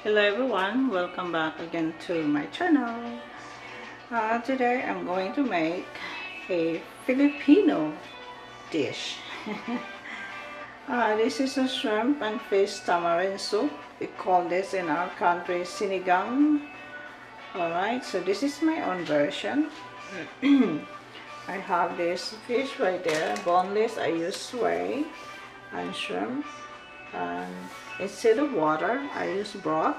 Hello everyone, welcome back again to my channel. Today I'm going to make a Filipino dish. This is a shrimp and fish tamarind soup. We call this in our country Sinigang. Alright, so this is my own version. I have this fish right there, boneless. I use swai and shrimp. And instead of water, I use broth.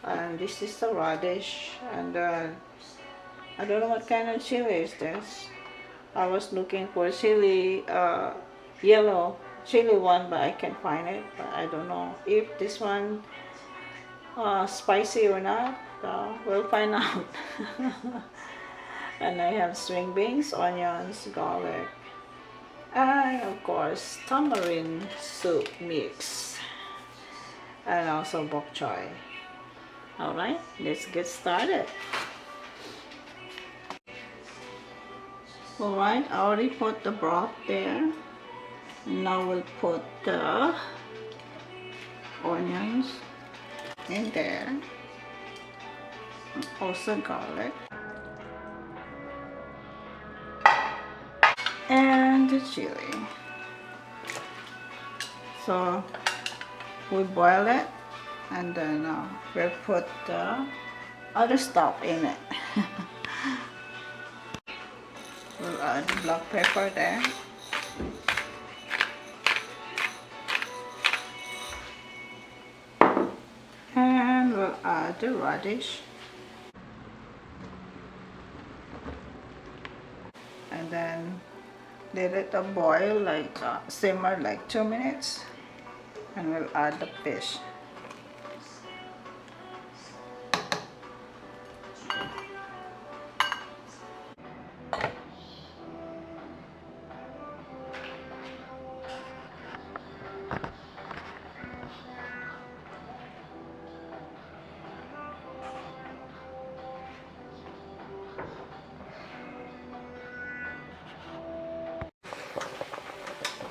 And this is the radish. And I don't know what kind of chili is this. I was looking for chili, yellow chili one, but I can't find it. But I don't know if this one spicy or not. We'll find out. And I have string beans, onions, garlic, and of course tamarind soup mix, and also bok choy. Alright, let's get started. Alright, I already put the broth there. Now we'll put the onions in there, also garlic, and the chili. So we boil it, and then we'll put the other stuff in it. We'll add black pepper there, and we'll add the radish, and then let it boil, like simmer like 2 minutes, and we'll add the fish.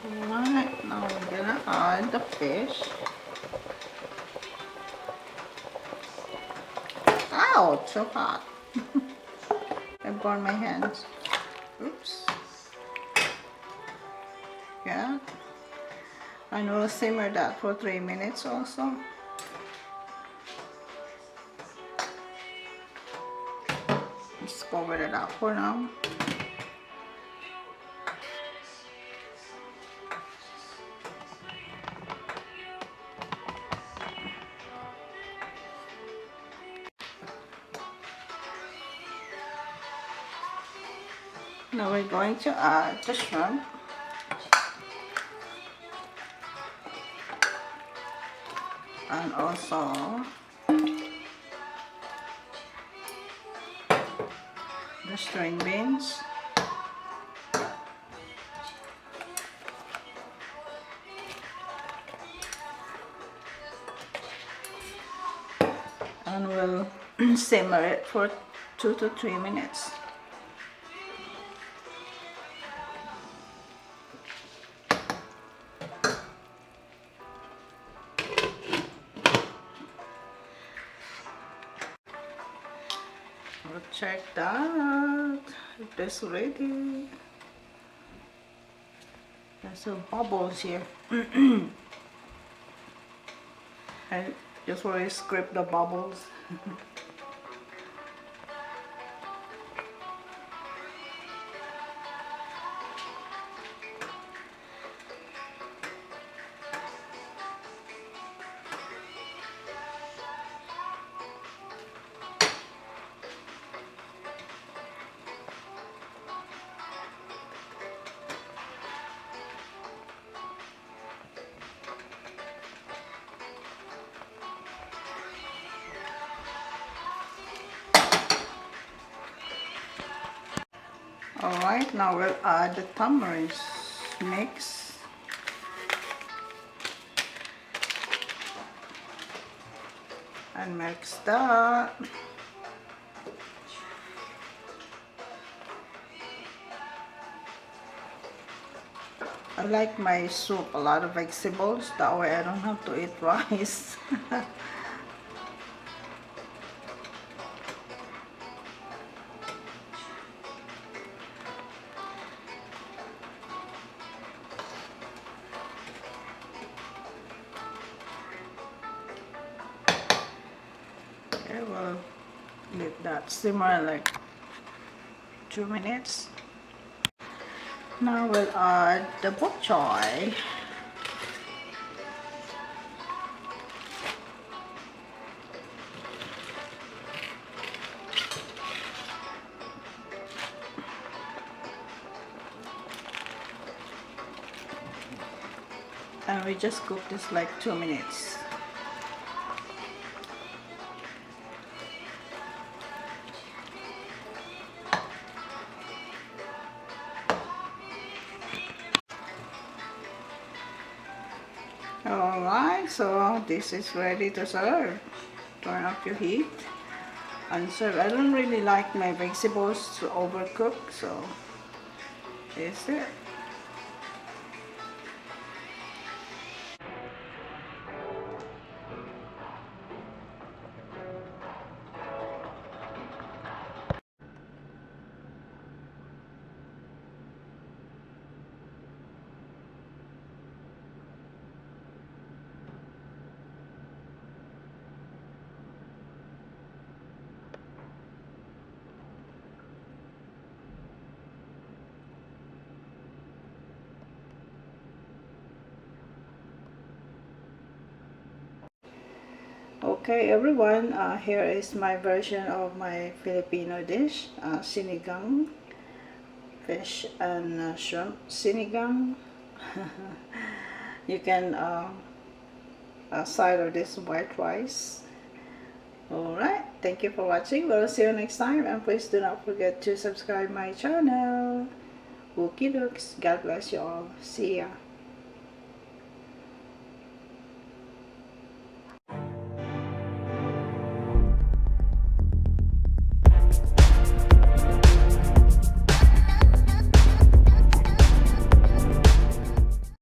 Alright, now we're gonna add the fish. Ow, so hot. I burned my hands. Oops. Yeah. And we'll simmer that for 3 minutes also. Let's cover it up for now. Now we're going to add the shrimp. And also the string beans. And we'll simmer it for 2 to 3 minutes. We'll check that if it's ready. There's some bubbles here. I just want to scrape the bubbles. Alright, now we'll add the tamarind mix. And mix that. I like my soup a lot of vegetables, that way I don't have to eat rice. Okay, we'll let that simmer like 2 minutes. Now we'll add the bok choy. And we just cook this like 2 minutes. Alright, so this is ready to serve. Turn up your heat and serve. I don't really like my vegetables to overcook, so this is it. Okay everyone, here is my version of my Filipino dish, sinigang, fish and shrimp sinigang. You can side of this white rice. Alright, thank you for watching. We'll see you next time, and please do not forget to subscribe my channel. Okie dokes. God bless you all. See ya.